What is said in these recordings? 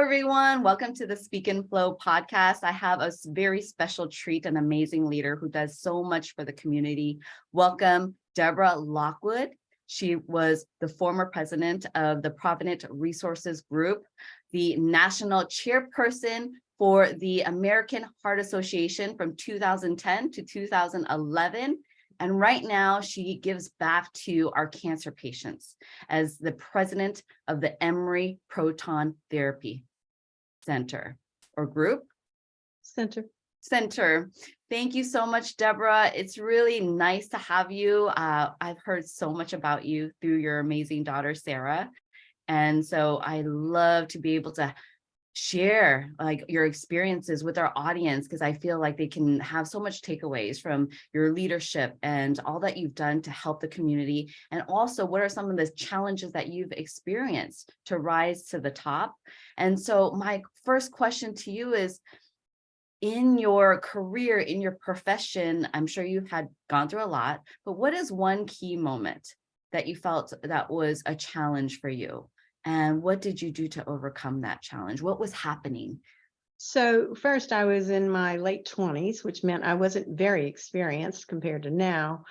everyone. Welcome to the Speak and Flow podcast. I have a very special treat, an amazing leader who does so much for the community. Welcome, Debra Lockwood. She was the former president of the Provident Resources Group, the national chairperson for the American Heart Association from 2010 to 2011. And right now, she gives back to our cancer patients as the president of the Emory Proton Therapy Center or Group? Center. Thank you so much, Debra. It's really nice to have you. I've heard so much about you through your amazing daughter, Sarah. And so I love to be able to share like your experiences with our audience, because I feel like they can have so much takeaways from your leadership and all that you've done to help the community. And also, what are some of the challenges that you've experienced to rise to the top? And so my first question to you is, in your career, in your profession, I'm sure you've had gone through a lot, but what is one key moment that you felt that was a challenge for you? And what did you do to overcome that challenge? What was happening? So first, I was in my late 20s, which meant I wasn't very experienced compared to now.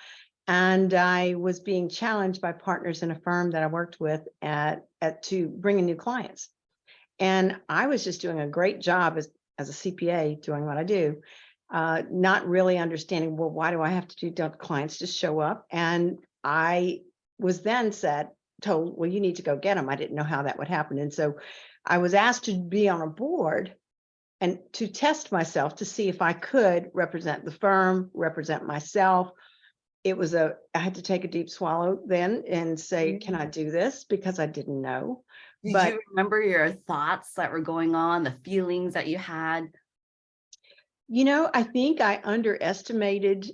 And I was being challenged by partners in a firm that I worked with to bring in new clients. And I was just doing a great job as a CPA doing what I do, not really understanding, well, why do I have to do clients just show up? And I was then told, well, you need to go get them. I didn't know how that would happen. And so I was asked to be on a board and to test myself to see if I could represent the firm, represent myself. I had to take a deep swallow then and say, can I do this? Because I didn't know. Did you remember your thoughts that were going on, the feelings that you had? I think I underestimated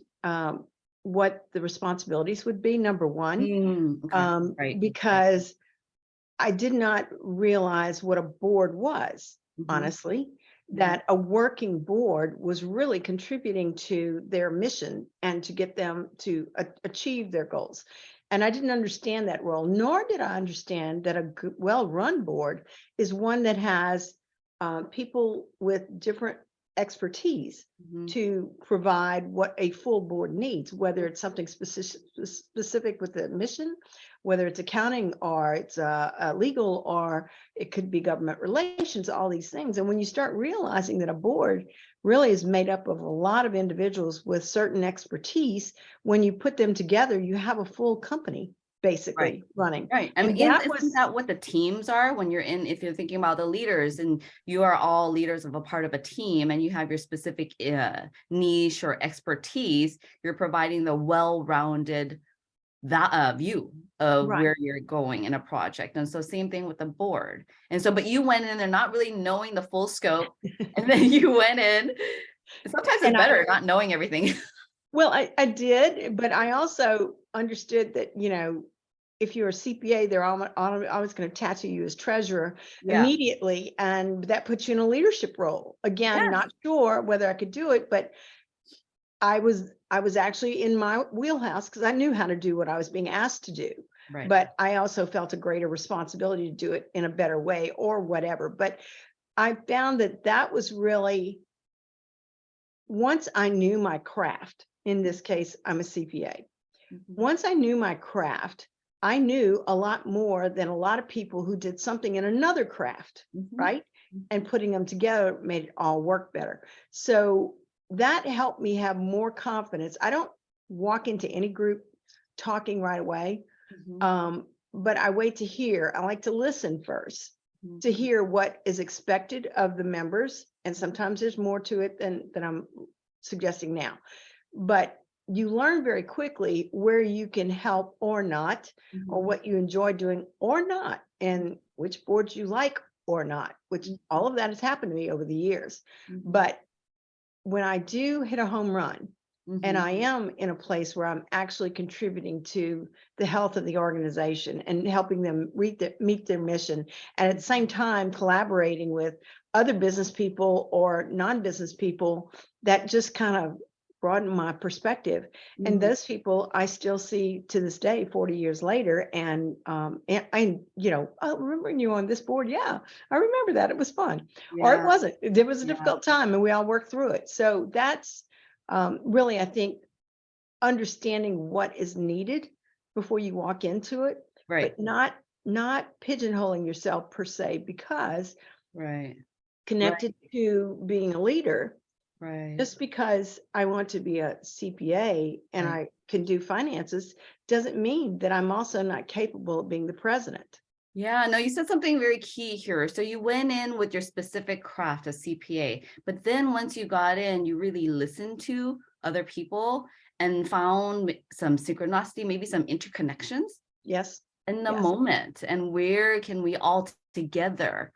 what the responsibilities would be, number one, Right. because I did not realize what a board was, honestly, that a working board was really contributing to their mission and to get them to achieve their goals. And I didn't understand that role, nor did I understand that a well-run board is one that has people with different expertise to provide what a full board needs, whether it's something specific with the mission, whether it's accounting or it's legal, or it could be government relations, all these things. And when you start realizing that a board really is made up of a lot of individuals with certain expertise, when you put them together, you have a full company basically running. Right. I mean, isn't that what the teams are when you're if you're thinking about the leaders, and you are all leaders of a part of a team and you have your specific niche or expertise, you're providing the well-rounded view of where you're going in a project. And so same thing with the board. And so, but you went in there not really knowing the full scope, and then you went in. Sometimes it's better not knowing everything. Well, I did, but I also understood that, if you're a CPA, they're always going to tattoo you as treasurer immediately. And that puts you in a leadership role. Again, not sure whether I could do it, but I was actually in my wheelhouse because I knew how to do what I was being asked to do. Right. But I also felt a greater responsibility to do it in a better way or whatever. But I found that was really, once I knew my craft, in this case, I'm a CPA. Once I knew my craft, I knew a lot more than a lot of people who did something in another craft, right? And putting them together made it all work better. So that helped me have more confidence. I don't walk into any group talking right away, but I wait to hear. I like to listen first to hear what is expected of the members. And sometimes there's more to it than I'm suggesting now. But you learn very quickly where you can help or not, or what you enjoy doing or not, and which boards you like or not, which all of that has happened to me over the years. But when I do hit a home run, and I am in a place where I'm actually contributing to the health of the organization and helping them meet their mission, and at the same time collaborating with other business people or non-business people that just kind of broadened my perspective. And Mhm. those people I still see to this day, 40 years later. And I, oh, remembering you on this board. Yeah, I remember that. It was fun. Or it Yeah, wasn't. There was a yeah, difficult time and we all worked through it. So that's really, I think, understanding what is needed before you walk into it, right, but not pigeonholing yourself per se, because right, right, connected to being a leader, right, just because I want to be a CPA and right. I can do finances doesn't mean that I'm also not capable of being the president. Yeah, no, you said something very key here. So you went in with your specific craft as CPA, but then once you got in, you really listened to other people and found some synchronicity, maybe some interconnections Yes. in the Yes. moment. And where can we all together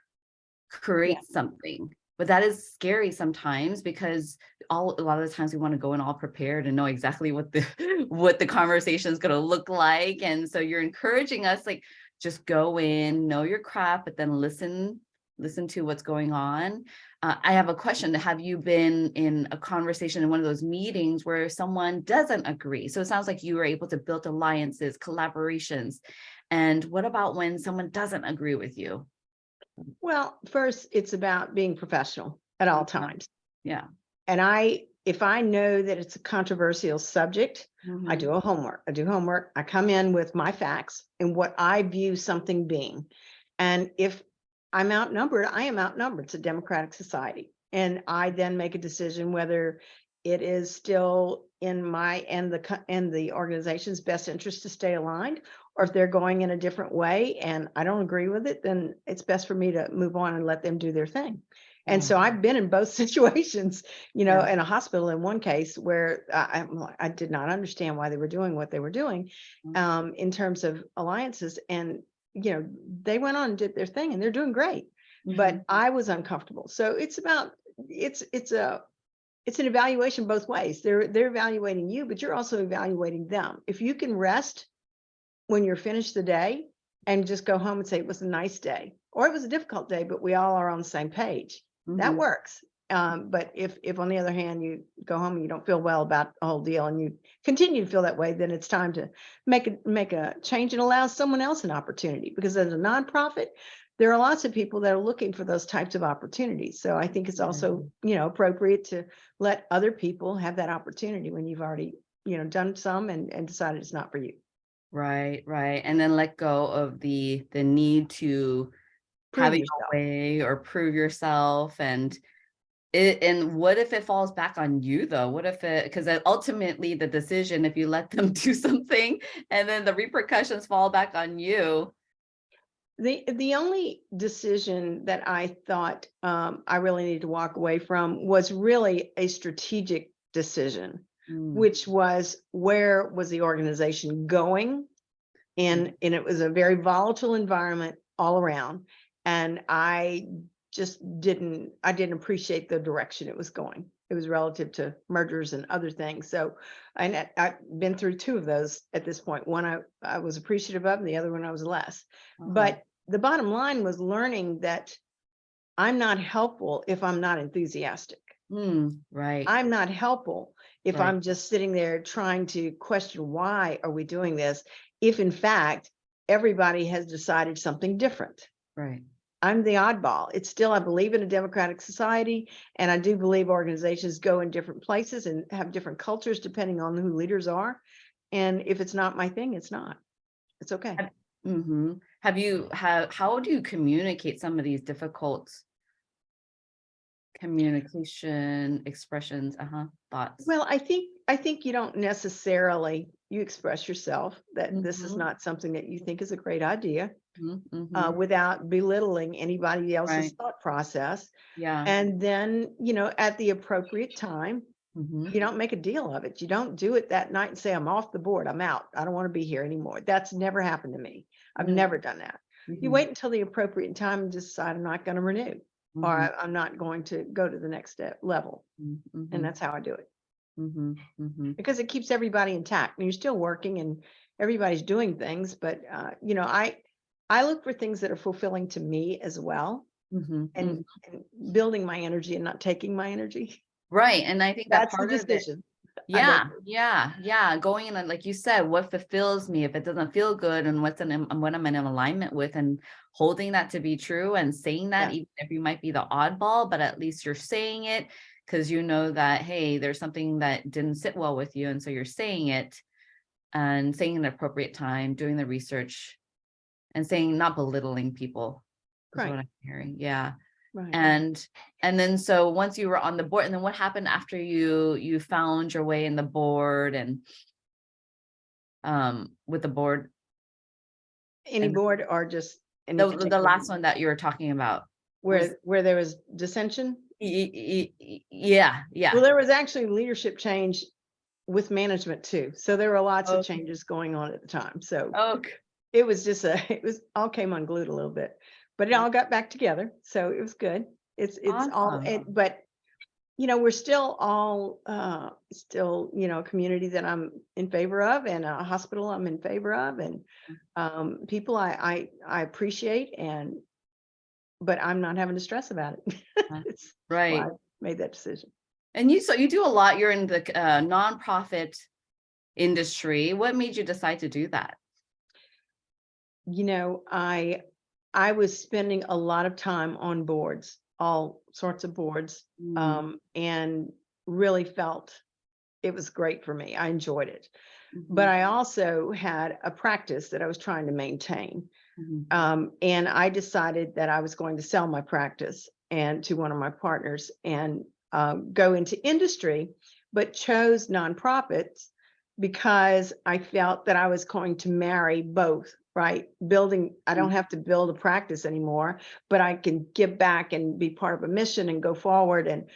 Yeah. create something? But that is scary sometimes because a lot of the times we want to go in all prepared and know exactly what the what the conversation is going to look like. And so you're encouraging us, like, just go in, know your craft, but then listen to what's going on. I have a question. Have you been in a conversation in one of those meetings where someone doesn't agree? So it sounds like you were able to build alliances, collaborations. And what about when someone doesn't agree with you? Well, first, it's about being professional at all Yeah. times. Yeah. And if I know that it's a controversial subject, I Mhm. do a homework. I do homework. I come in with my facts and what I view something being. And if I'm outnumbered, I am outnumbered. It's a democratic society. And I then make a decision whether it is still in my and the organization's best interest to stay aligned, or if they're going in a different way and I don't agree with it, then it's best for me to move on and let them do their thing. And Yeah. so I've been in both situations, Yeah. in a hospital in one case where I did not understand why they were doing what they were doing in terms of alliances. And, they went on and did their thing and they're doing great. But Mhm. I was uncomfortable. So it's about, it's an evaluation both ways. They're evaluating you, but you're also evaluating them. If you can rest when you're finished the day and just go home and say it was a nice day or it was a difficult day, but we all are on the same page, that Mhm. works. But if on the other hand you go home and you don't feel well about the whole deal and you continue to feel that way, then it's time to make a change and allow someone else an opportunity, because as a nonprofit, there are lots of people that are looking for those types of opportunities. So I think it's also, Right. appropriate to let other people have that opportunity when you've already, done some and decided it's not for you. Right, right. And then let go of the need to Prove having a yourself. way or prove yourself. And what if it falls back on you though? What if it, because ultimately the decision, if you let them do something and then the repercussions fall back on you. The only decision that I thought I really needed to walk away from was really a strategic decision, Mm, which was, where was the organization going? mm, And it was a very volatile environment all around. And I didn't appreciate the direction it was going. It was relative to mergers and other things. So I've been through two of those at this point. One I was appreciative of, and the other one I was less. uh-huh. But the bottom line was learning that I'm not helpful if I'm not enthusiastic. Right, I'm not helpful if right, I'm just sitting there trying to question, why are we doing this? If in fact, everybody has decided something different. right. I'm the oddball. It's still, I believe in a democratic society, and I do believe organizations go in different places and have different cultures depending on who leaders are. And if it's not my thing, it's not. It's okay. Have, how do you communicate some of these difficult communication expressions, thoughts? Well, I think you don't necessarily, you express yourself that this is Mhm, not something that you think is a great idea, mhm, mhm. without belittling anybody else's Right. thought process. Yeah. And then, at the appropriate time, Mhm. you don't make a deal of it. You don't do it that night and say, I'm off the board. I'm out. I don't want to be here anymore. That's never happened to me. I've Mm, never done that. You mhm, wait until the appropriate time and decide, I'm not going to renew, or mhm, I'm not going to go to the next level. mhm, And mhm, that's how I do it, mhm, mhm, because it keeps everybody intact. And you're still working and everybody's doing things. But, I look for things that are fulfilling to me as well, mhm, and, mhm. and building my energy and not taking my energy. Right, and I think that That's the part of it, decision. Yeah. Going in and like you said, what fulfills me if it doesn't feel good, and what I'm in alignment with, and holding that to be true and saying that, even if you might be the oddball, but at least you're saying it because you know that, hey, there's something that didn't sit well with you. And so you're saying it, and saying an appropriate time, doing the research, and saying, not belittling people is Right. what I'm hearing. Yeah. Right. And then so once you were on the board, and then what happened after you found your way in the board, and with the board, Any and board or just any the particular last one that you were talking about was, where there was dissension? yeah. Well, there was actually leadership change with management too. So there were lots of Okay. changes going on at the time. So Okay. it was just it was all came unglued a little bit, but it all got back together. So it was good. It's all, Awesome. but we're still all still, a community that I'm in favor of, and a hospital I'm in favor of, and people I appreciate, but I'm not having to stress about it. It's why Right. I made that decision. And so you do a lot. You're in the nonprofit industry. What made you decide to do that? I was spending a lot of time on boards, all sorts of boards, and really felt it was great for me. I enjoyed it. But I also had a practice that I was trying to maintain. And I decided that I was going to sell my practice and to one of my partners, and go into industry, but chose nonprofits because I felt that I was going to marry both, right? I don't have to build a practice anymore, but I can give back and be part of a mission and go forward, and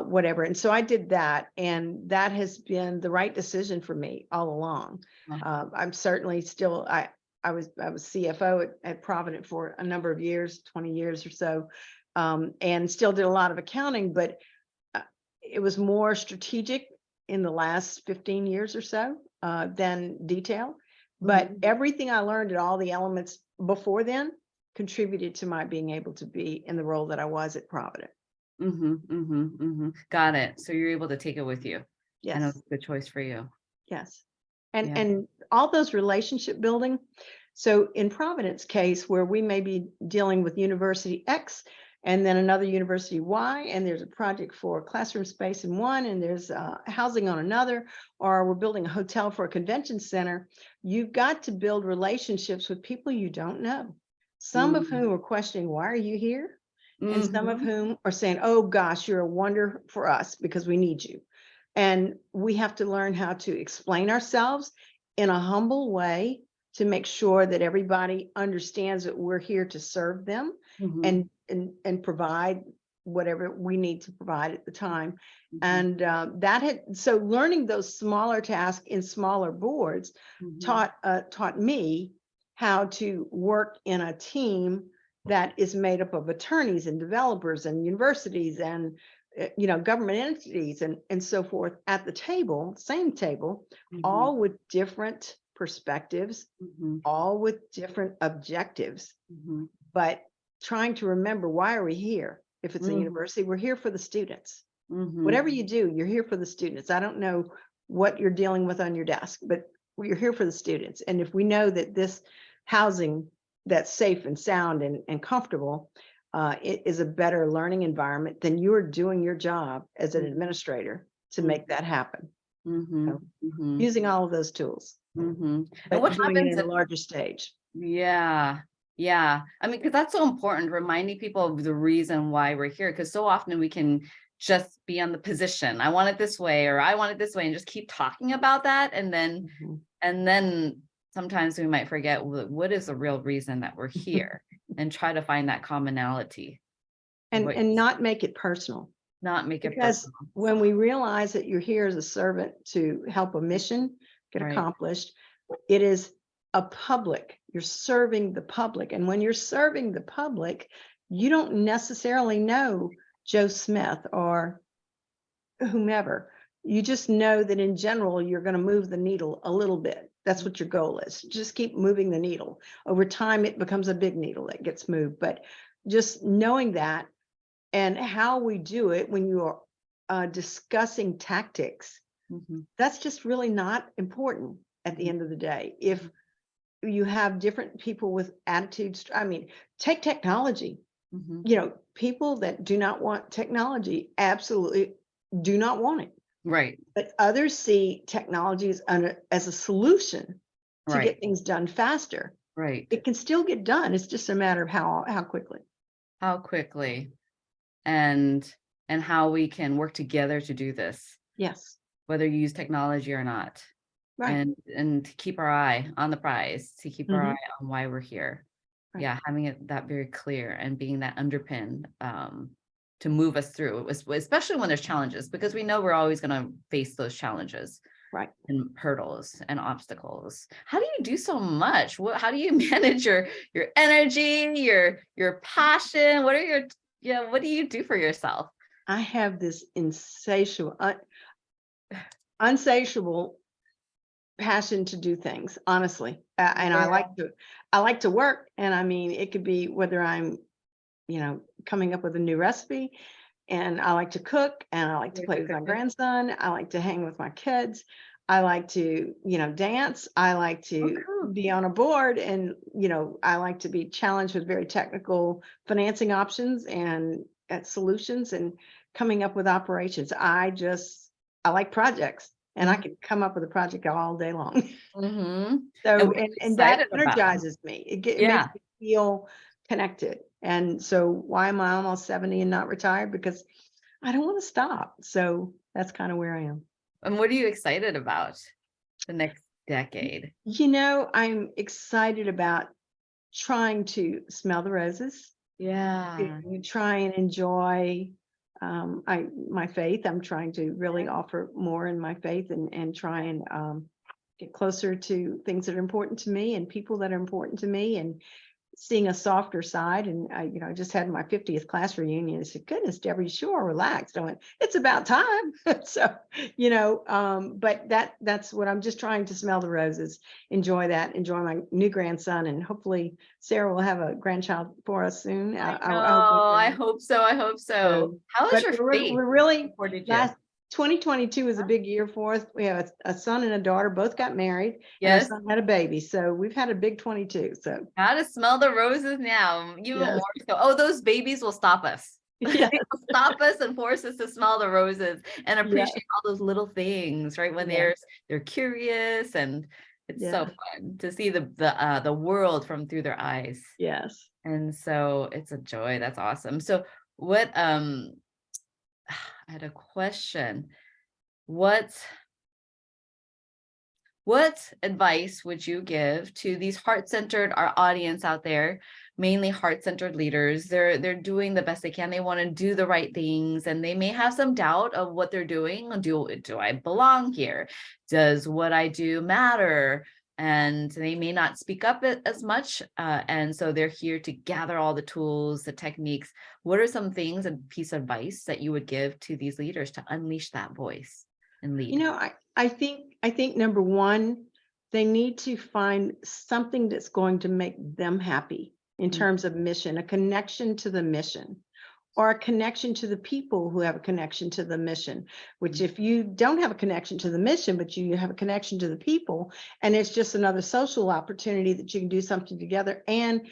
whatever. And so I did that, and that has been the right decision for me all along. I'm certainly still, I was CFO at Provident for a number of years, 20 years or so, and still did a lot of accounting, but it was more strategic in the last 15 years or so than detail. But everything I learned at all the elements before then contributed to my being able to be in the role that I was at Provident. Got it. So you're able to take it with you. Yes. I know it's a good choice for you. Yes. And all those relationship building. So in Providence case, where we may be dealing with University X and then another University Y, and there's a project for classroom space in one, and there's housing on another, or we're building a hotel for a convention center, you've got to build relationships with people you don't know. Some of whom are questioning, why are you here? And some of whom are saying, oh gosh, you're a wonder for us because we need you. And we have to learn how to explain ourselves in a humble way to make sure that everybody understands that we're here to serve them and provide whatever we need to provide at the time. And so learning those smaller tasks in smaller boards taught me how to work in a team that is made up of attorneys and developers and universities and government entities and so forth at the table, same table, all with different perspectives, all with different objectives, but trying to remember, why are we here? If it's a university, we're here for the students. Whatever you do, you're here for the students. I don't know what you're dealing with on your desk, but you're here for the students. And if we know that this housing that's safe and sound and comfortable it is a better learning environment, then you're doing your job as an administrator to make that happen. So, using all of those tools, and but what doing it happens in a larger stage. Yeah. I mean, because that's so important, reminding people of the reason why we're here, because so often we can just be on the position, I want it this way, or I want it this way, and just keep talking about that. And then sometimes we might forget what is the real reason that we're here, and try to find that commonality. And not make it personal. Not make it because personal. When we realize that you're here as a servant to help a mission get accomplished, it is a public, you're serving the public. And when you're serving the public, you don't necessarily know Joe Smith or whomever. You just know that in general, you're going to move the needle a little bit. That's what your goal is. Just keep moving the needle. Over time, it becomes a big needle that gets moved. But just knowing that and how we do it when you are discussing tactics That's just really not important at the end of the day. If you have different people with attitudes, I mean, take technology. People that do not want technology absolutely do not want it. Right. But others see technology as a solution to Right. get things done faster. Right. It can still get done. It's just a matter of how quickly. How quickly, and how we can work together to do this, Yes. whether you use technology or not. Right. And to keep our eye on the prize, to keep our Hmm. eye on why we're here. Right. Yeah, having it that very clear and being that underpin to move us through, especially when there's challenges, because we know we're always going to face those challenges Right. and hurdles and obstacles. How do you do so much? How do you manage your energy, your passion? What do you do for yourself? I have this unsatiable passion to do things, honestly. And Yeah. I like to work. And I mean, it could be whether I'm, coming up with a new recipe, and I like to cook, and I like to play with my grandson. I like to hang with my kids. I like to, dance. I like Oh, to cool. be on a board, and, I like to be challenged with very technical financing options and solutions and coming up with operations. I like projects, and I can come up with a project all day long. Mm-hmm. And So, what are you and that excited about? energizes me. It makes Yeah. me feel connected. And so why am I almost 70 and not retired? Because I don't want to stop. So that's kind of where I am. And what are you excited about the next decade? I'm excited about trying to smell the roses, Yeah. to try and enjoy my faith. I'm trying to really offer more in my faith, and try and get closer to things that are important to me and people that are important to me, and seeing a softer side. And I just had my 50th class reunion. I said, "Goodness, Deborah, you sure are relaxed." I went, "It's about time." So, but that's what I'm just trying to smell the roses, enjoy my new grandson, and hopefully Sarah will have a grandchild for us soon. I I hope we know. I can. hope so. I hope so. So, How is but your faith we're really supported you? last 2022 is a big year for us. We have a son and a daughter, both got married, and our Yes. son had a baby. So we've had a big 22. So How to smell the roses now, even yes, more so. Oh, those babies will stop us. They yeah, will stop us and force us to smell the roses and yeah, appreciate all those little things, right? When yeah, they're curious, and it's so yeah, fun to see the world from through their eyes. yes. And so it's a joy. That's awesome. So what I had a question. What What advice would you give to these heart-centered, our audience out there, mainly heart-centered leaders? They're doing the best they can. They want to do the right things, and they may have some doubt of what they're doing. Do I belong here? Does what I do matter? And they may not speak up as much. And so they're here to gather all the tools, the techniques. What are some things and piece of advice that you would give to these leaders to unleash that voice and lead? I think number one, they need to find something that's going to make them happy in terms of mission, a connection to the mission, or a connection to the people who have a connection to the mission. Which, if you don't have a connection to the mission, but you have a connection to the people, and it's just another social opportunity that you can do something together and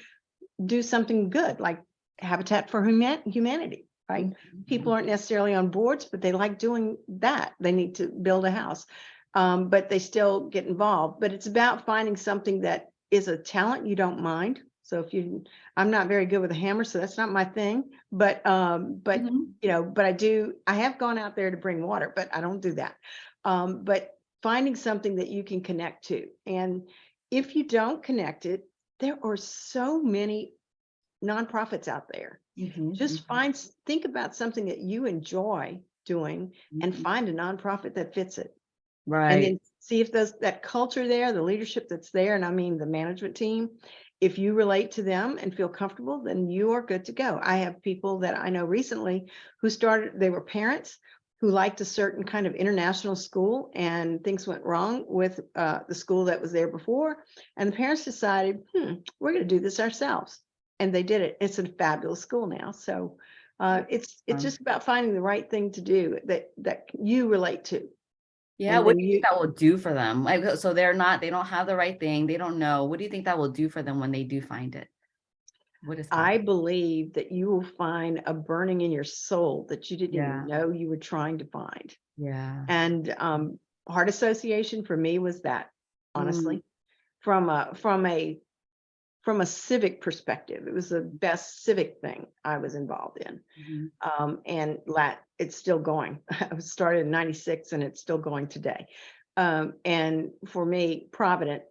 do something good, like Habitat for Humanity, right? People aren't necessarily on boards, but they like doing that. They need to build a house, but they still get involved. But it's about finding something that is a talent you don't mind. So I'm not very good with a hammer, so that's not my thing. But Mhm. I have gone out there to bring water, but I don't do that. But finding something that you can connect to, and if you don't connect it, there are so many nonprofits out there. Mhm, Just think about something that you enjoy doing, and mhm. find a nonprofit that fits it. And Right. then see if that culture there, the leadership that's there, and I mean the management team, if you relate to them and feel comfortable, then you are good to go. I have people that I know recently they were parents who liked a certain kind of international school, and things went wrong with the school that was there before. And the parents decided, we're going to do this ourselves. And they did it. It's a fabulous school now. So it's Um, just about finding the right thing to do that you relate to. Yeah, And what then do you think that will do for them? Like, so they don't have the right thing, they don't know. What do you think that will do for them when they do find it? What is I happening? believe that you will find a burning in your soul that you didn't even Yeah, know you were trying to find. yeah. And heart association for me was that, Mm, honestly, from a civic perspective, it was the best civic thing I was involved in. mhm, And it's still going. I was started in 96 and it's still going today. And for me, Provident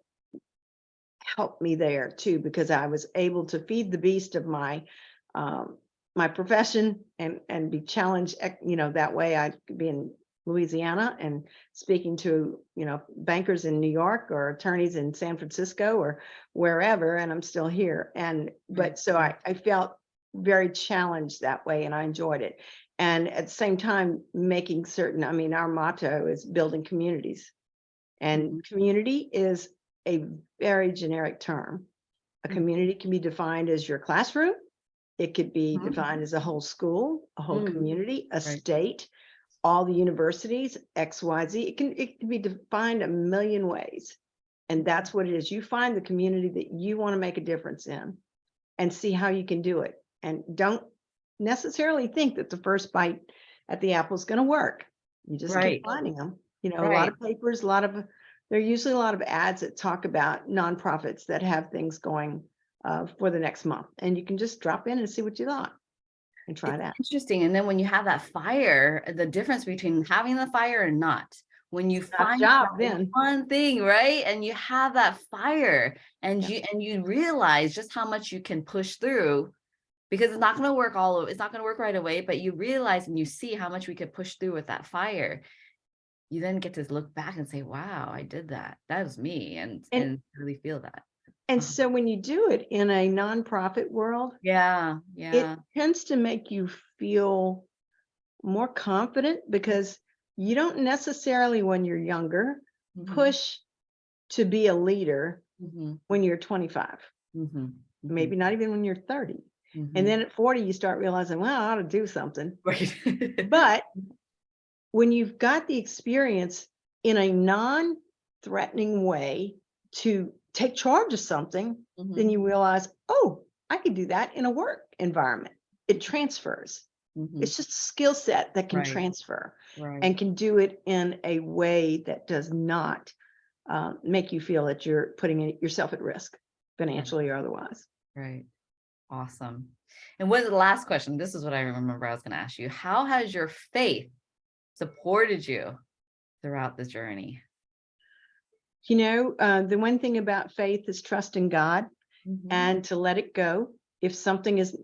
helped me there too, because I was able to feed the beast of um, my profession and be challenged, that way I could be in Louisiana and speaking to, bankers in New York or attorneys in San Francisco or wherever, and I'm still here. right. But so I felt very challenged that way and I enjoyed it. And at the same time, making certain, I mean, our motto is building communities. And Mhm, community is a very generic term. A mm, community can be defined as your classroom. It could be mhm, defined as a whole school, a whole mm, community, a right. state, all the universities, XYZ. It can be defined a million ways. And that's what it is. You find the community that you want to make a difference in and see how you can do it. And don't necessarily think that the first bite at the apple is going to work. You just keep Right, finding them. A lot right. of papers, there are usually a lot of ads that talk about nonprofits that have things going for the next month. And you can just drop in and see what you thought and try It's that. interesting, and then when you have that fire, the difference between having the fire and not, when you Not find job that then. one thing, right? And you have that fire and Yeah. you realize just how much you can push through because it's not gonna work right away, but you realize and you see how much we could push through with that fire. You then get to look back and say, wow, I did that. That was me And and really feel that. and Uh, so when you do it in a nonprofit world, yeah, it yeah. tends to make you feel more confident because you don't necessarily, when you're younger, Mhm, push to be a leader mhm, when you're 25, mhm, mhm, maybe not even when you're 30. And mhm. then at 40, you start realizing, well, I ought to do something. Right. But when you've got the experience in a non-threatening way to take charge of something, then Mhm, you realize, oh, I could do that in a work environment. It transfers. mhm. It's just a skill set that can Right, transfer right, and can do it in a way that does not make you feel that you're putting yourself at risk right, financially or otherwise. right. Awesome. And what is the last question? This is what I remember I was gonna ask you. How has your faith supported you throughout the journey? The one thing about faith is trust in God Mhm, and to let it go. If something is,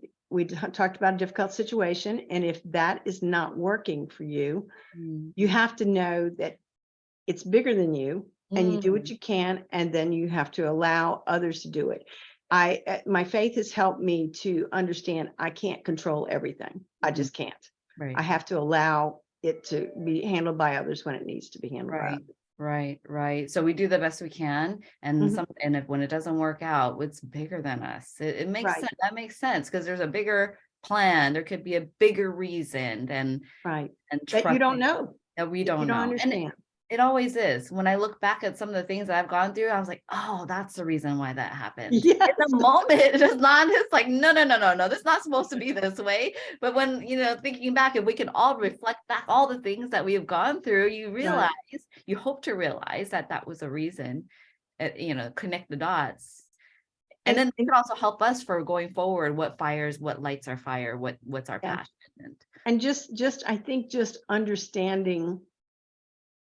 talked about a difficult situation, and if that is not working for you, mm, you have to know that it's bigger than you and you do what mm, you can, and then you have to allow others to do it. My faith has helped me to understand I can't control everything. I mhm. just can't. I Right. have to allow it to be handled by others when it needs to be handled by Right, others. right, right. So we do the best we can, and Mhm. if when it doesn't work out, it's bigger than us. It makes Right, sense. That makes sense because there's a bigger plan. There could be a bigger reason than right. and That you don't trusting know, that we that you don't don't know. And understand. it always is. When I look back at some of the things that I've gone through, I was like, oh, that's the reason why that happened. In Yes. the moment, it is not, it's like, no, no, no, no, no, this is not supposed to be this way. But when, thinking back, if we can all reflect back all the things that we have gone through, Right. you hope to realize that that was a reason, connect the dots. And And then it and can also help us for going forward, what lights our fire, what's our yeah. passion. And And just I think just understanding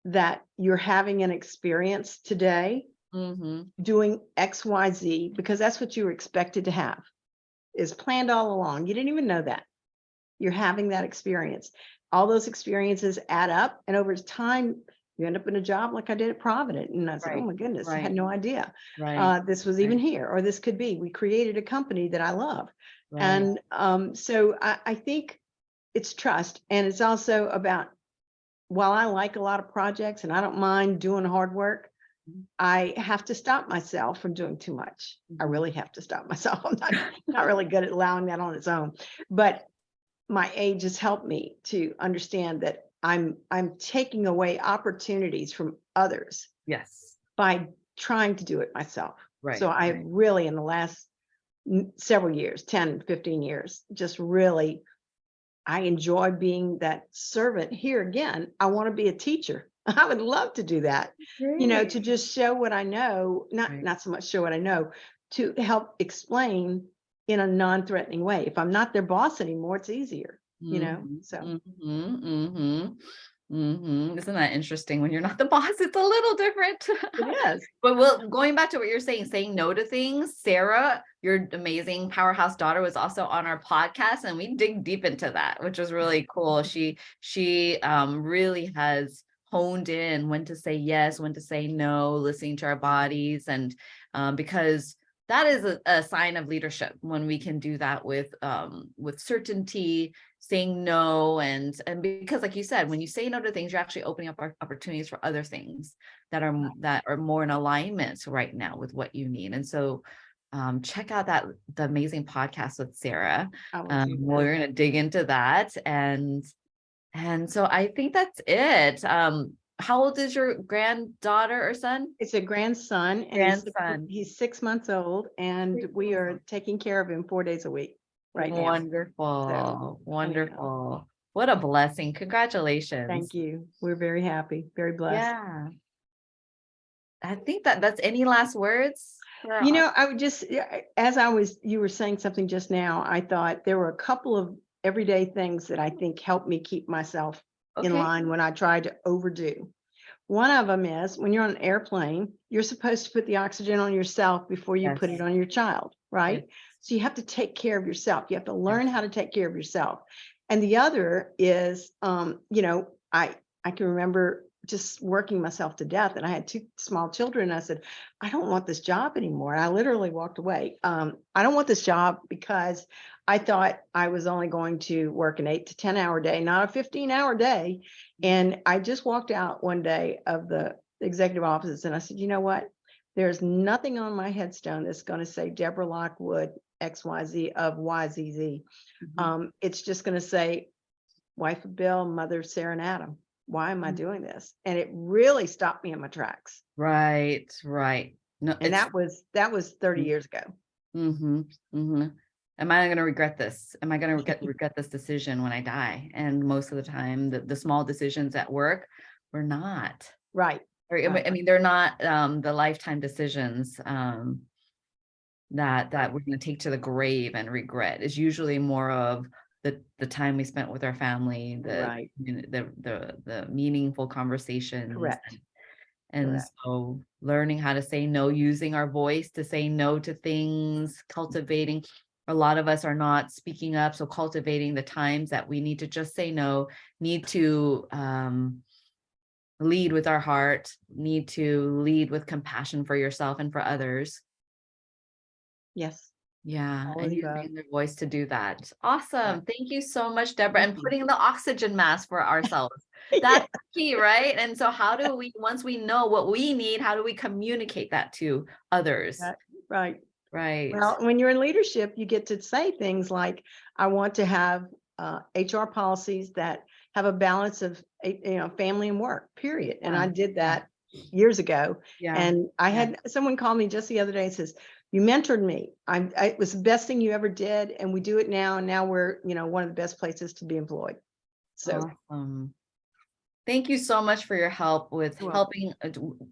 that you're having an experience today mhm, doing XYZ because that's what you were expected to have, is planned all along. You didn't even know that. You're having that experience. All those experiences add up, and over time, you end up in a job like I did at Provident. And I said, oh right, my goodness, I had right, no idea right, this was even right, here, or this could be. We created a company that I love. right. And so I think it's trust. And it's also about, while I like a lot of projects and I don't mind doing hard work, Mhm, I have to stop myself from doing too much. I mhm. really have to stop myself. I'm not really good at allowing that on its own. But my age has helped me to understand that I'm taking away opportunities from others Yes. by trying to do it myself. Right. So I right. really, in the last several years, 10, 15 years, just really, I enjoy being that servant. Here again, I want to be a teacher. I would love to do that, Great. to just show what I know, Right. not so much show what I know, to help explain in a non-threatening way. If I'm not their boss anymore, it's easier, so. Isn't that interesting? When you're not the boss, it's a little different. It is. But going back to what you're saying no to things, Sarah, your amazing powerhouse daughter, was also on our podcast, and we dig deep into that, which was really cool. She really has honed in when to say yes, when to say no, listening to our bodies, and because that is a sign of leadership when we can do that with certainty, saying no, and because, like you said, when you say no to things, you're actually opening up opportunities for other things that are more in alignment right now with what you need. And so check out the amazing podcast with Sarah. We're going to dig into that, and so I think that's it. How old is your granddaughter or son? It's a grandson, and he's 6 months old, and we are taking care of him 4 days a week right now. Wonderful. Wonderful. What a blessing. Congratulations. Thank you. We're very happy, very blessed. Yeah. I think that's any last words? I would just, you were saying something just now, I thought there were a couple of everyday things that I think help me keep myself in line when I try to overdo. One of them is when you're on an airplane, you're supposed to put the oxygen on yourself before you put it on your child, right? So you have to take care of yourself. You have to learn how to take care of yourself. And the other is, I can remember just working myself to death, and I had 2 small children. And I said, I don't want this job anymore. I literally walked away. I don't want this job because I thought I was only going to work an 8 to 10 hour day, not a 15-hour day. And I just walked out one day of the executive offices, and I said, you know what? There's nothing on my headstone that's going to say Debra Lockwood, XYZ of YZZ. It's just going to say wife of Bill, mother of Sarah and Adam. Why am I doing this? And it really stopped me in my tracks. Right. No, and that was 30 years ago. Am I going to regret this? Am I going to regret this decision when I die? And most of the time, the small decisions at work, we're not. Right. I mean, they're not the lifetime decisions that we're going to take to the grave and regret. It's usually more of the time we spent with our family, the meaningful conversations. Correct. And so learning how to say no, using our voice to say no to things, cultivating. A lot of us are not speaking up. So cultivating the times that we need to just say no, need to lead with our heart, need to lead with compassion for yourself and for others. Yes. Yeah. And using their voice to do that. Awesome. Thank you so much, Debra. And putting the oxygen mask for ourselves. That's key, right? And so how do we, once we know what we need, how do we communicate that to others? Right. Right. Well, when you're in leadership, you get to say things like, I want to have HR policies that have a balance of, family and work, period. And I did that years ago. And I had someone call me just the other day and says, you mentored me. It was the best thing you ever did. And we do it now. And now we're, one of the best places to be employed. So thank you so much for your help with helping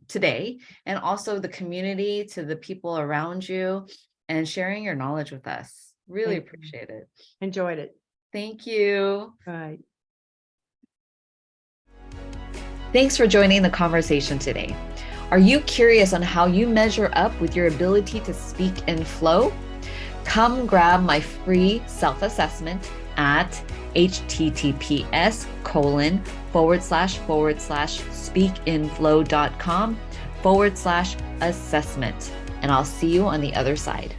today, and also the community, to the people around you, and sharing your knowledge with us. Really appreciate it. Enjoyed it. Thank you. Right. Thanks for joining the conversation today. Are you curious on how you measure up with your ability to speak in flow? Come grab my free self-assessment at https://speakinflow.com/assessment. And I'll see you on the other side.